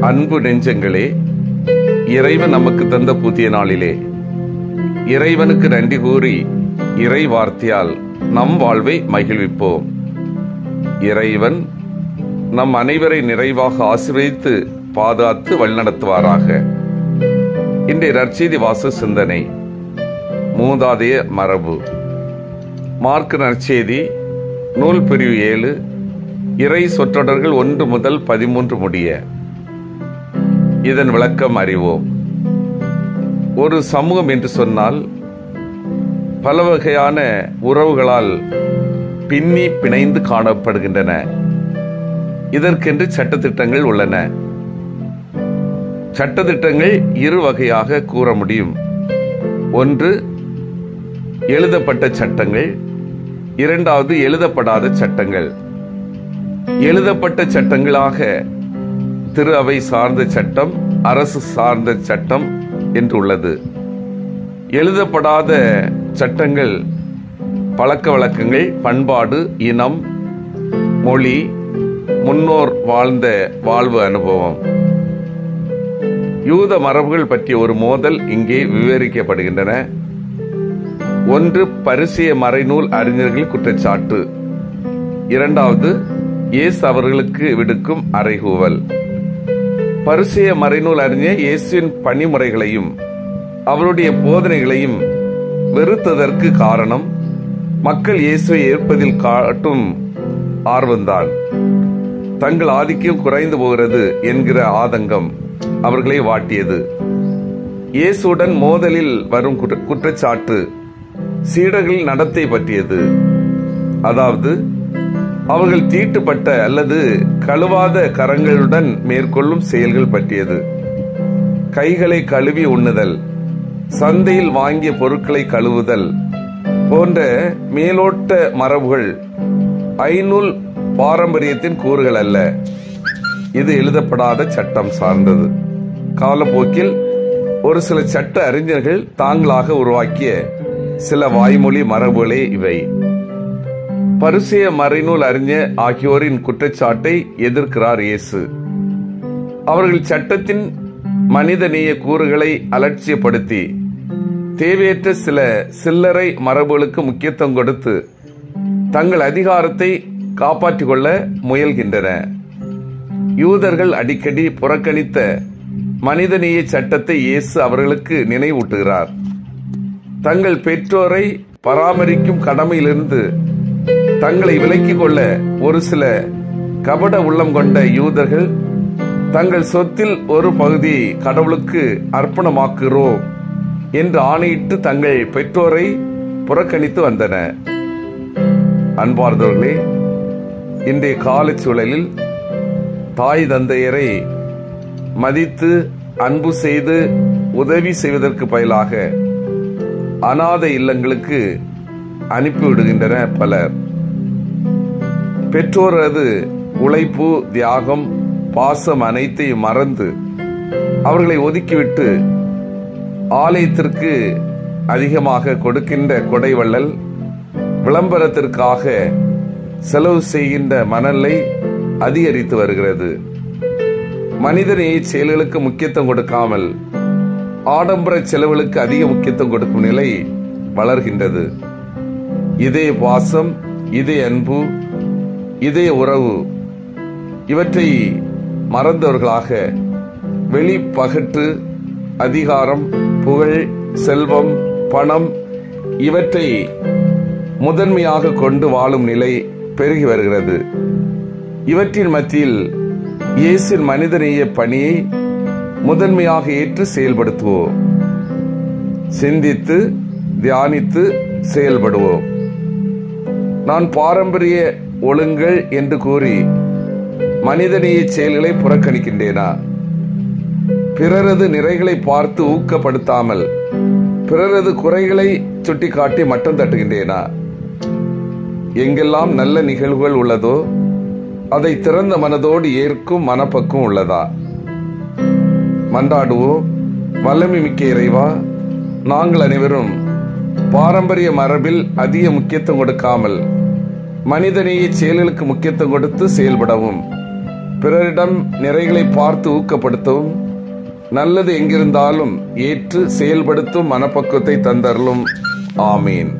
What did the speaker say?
அன்பு நெஞ்சங்களே, இறைவன் நமக்கு தந்த புதிய நாளிலே இறைவனுக்கு நன்றி கூறி இறை வார்த்தையால் நம் வாழ்வை மகிழ்விப்போம். இறைவன் நம் அனைவரை நிறைவாக ஆசீர்வதித்து பாதுகாத்து வழிநடத்துவாராக. இன்றைய நற்செய்தி வாச சிந்தனை மூதாதைய மரபு. மார்க்கு நற்செய்தி நூல் பிரிவு 7 இறை சொற்றொடர்கள் 1 முதல் 13 முடிய. இதன் விளக்கம் அறிவோம். ஒரு சமூகம் என்று சொன்னால் பல வகையான உறவுகளால் பின்னி பிணைந்து காணப்படுகின்றன. இதற்கென்று சட்டத்திட்டங்கள் உள்ளன. சட்டத்திட்டங்கள் 2 வகையாக கூற முடியும். ஒன்று எழுதப்பட்ட சட்டங்கள், இரண்டாவது எழுதப்படாத சட்டங்கள். எழுதப்பட்ட சட்டங்களாக திரு அவை சார்ந்த சட்டம், அரசு சார்ந்த சட்டம் என்று உள்ளது. எழுதப்படாத சட்டங்கள் பழக்க வழக்கங்கள், பண்பாடு, இனம், மொழி, முன்னோர் வாழ்ந்த வாழ்வு அனுபவம். யூத மரபுகள் பற்றிய ஒரு மோதல் இங்கே விவரிக்கப்படுகின்றன. ஒன்று பரிசேய மறைநூல் அறிஞர்கள் குற்றச்சாட்டு, இரண்டாவது இயேசு அவர்களுக்கு விடுக்கும் அறைகூவல். பரிசேய மறைநூல் அறிஞர் இயேசுவின் பணிமுறைகளையும் அவருடைய போதனைகளையும் வெறுத்ததற்கு காரணம் மக்கள் இயேசுவை ஏற்பதில் காட்டும் ஆர்வம்தான். தங்கள் ஆதிக்கம் குறைந்து போகிறது என்கிற ஆதங்கம் அவர்களை வாட்டியது. இயேசுடன் மோதலில் வரும் குற்றச்சாட்டு சீடர்களின் நடத்தை பற்றியது. அதாவது அவர்கள் தீட்டுப்பட்ட அல்லது கழுவாத கரங்களுடன் மேற்கொள்ளும் செயல்கள் பற்றியது. கைகளை கழுவி உண்ணுதல், சந்தையில் வாங்கிய பொருட்களை கழுவுதல் போன்ற மேலோட்ட மரபுகள் ஐநூல் பாரம்பரியத்தின் கூறுகள் அல்ல. இது எழுதப்படாத சட்டம் சார்ந்தது. காலப்போக்கில் ஒரு சில சட்ட அறிஞர்கள் தாங்களாக உருவாக்கிய சில வாய்மொழி மரபுகளே இவை. பரிசேய மறைநூல் அறிஞர் ஆகியோரின் குற்றச்சாட்டை எதிர்க்கிறார் இயேசு. அவர்கள் சட்டத்தின் மனிதநேய கூறுகளை அலட்சியப்படுத்தி தேவையற்ற சில சில்லறை மரபுகளுக்கு முக்கியத்துவம் கொடுத்து தங்கள் அதிகாரத்தை காப்பாற்றிக் கொள்ள முயல்கின்றன. யூதர்கள் அடிக்கடி புறக்கணித்த மனிதநேய சட்டத்தை இயேசு அவர்களுக்கு நினைவூட்டுகிறார். தங்கள் பெற்றோரை பராமரிக்கும் கடமையிலிருந்து தங்களை விலக்கிக் கொள்ள ஒரு சில கபட உள்ளம் கொண்ட யூதர்கள் தங்கள் சொத்தில் ஒரு பகுதி கடவுளுக்கு அர்ப்பணமாக்குகிறோம் என்று ஆணையிட்டு தங்கள் பெற்றோரை புறக்கணித்து வந்தனர். அன்பார்ந்தவர்களே, இன்றைய கால சூழலில் தாய் தந்தையரை மதித்து அன்பு செய்து உதவி செய்வதற்கு பதிலாக அநாதை இல்லங்களுக்கு அனுப்பிவிடுகின்றன பலர். பெற்றோரது உழைப்பு, தியாகம், பாசம் அனைத்தையும் மறந்து அவர்களை ஒதுக்கிவிட்டு ஆலயத்திற்கு அதிகமாக கொடுக்கின்ற கொடைவள்ளல், விளம்பரத்திற்காக செலவு செய்கின்ற மனநிலை அதிகரித்து வருகிறது. மனிதநேய செயல்களுக்கு முக்கியத்துவம் கொடுக்காமல் ஆடம்பர செலவுகளுக்கு அதிக முக்கியத்துவம் கொடுக்கும் நிலை வளர்கின்றது. இதே பாசம், இதே அன்பு, இதே உறவு இவற்றை மறந்தவர்களாக வெளி பகட்டு, அதிகாரம், புகழ், செல்வம், பணம் இவற்றை முதன்மையாக கொண்டு வாழும் நிலை பெருகி வருகிறது. இவற்றின் மத்தியில் இயேசுவின் மனிதநேய பணியை முதன்மையாக ஏற்று செயல்படுத்துவோம். சிந்தித்து தியானித்து செயல்படுவோம். நான் பாரம்பரிய ஒழுங்கல் என்று கூறி மனிதநேய செயல்களை புறக்கணிக்கின்றேனா? பிறரது நிறைகளை பார்த்து ஊக்கப்படுத்தாமல் பிறரது குறைகளை சுட்டிக்காட்டி மட்டம் தட்டுகின்றேனா? எங்கெல்லாம் நல்ல நிகழ்வுகள் உள்ளதோ அதை திறந்த மனதோடு ஏற்கும் மனப்பக்குவம் உள்ளதா? மன்றாடுவோம். வல்லமை மிக்க இறைவா, நாங்கள் அனைவரும் பாரம்பரிய மரபில் அதிக முக்கியத்துவம் கொடுக்காமல் மனிதநேய செயல்களுக்கு முக்கியத்துவம் கொடுத்து செயல்படவும் பிறரிடம் நிறைகளை பார்த்து ஊக்கப்படுத்தவும், நல்லது எங்கிருந்தாலும் ஏற்று செயல்படுத்தும் மனப்பக்குவத்தை தந்தருளும். ஆமீன்.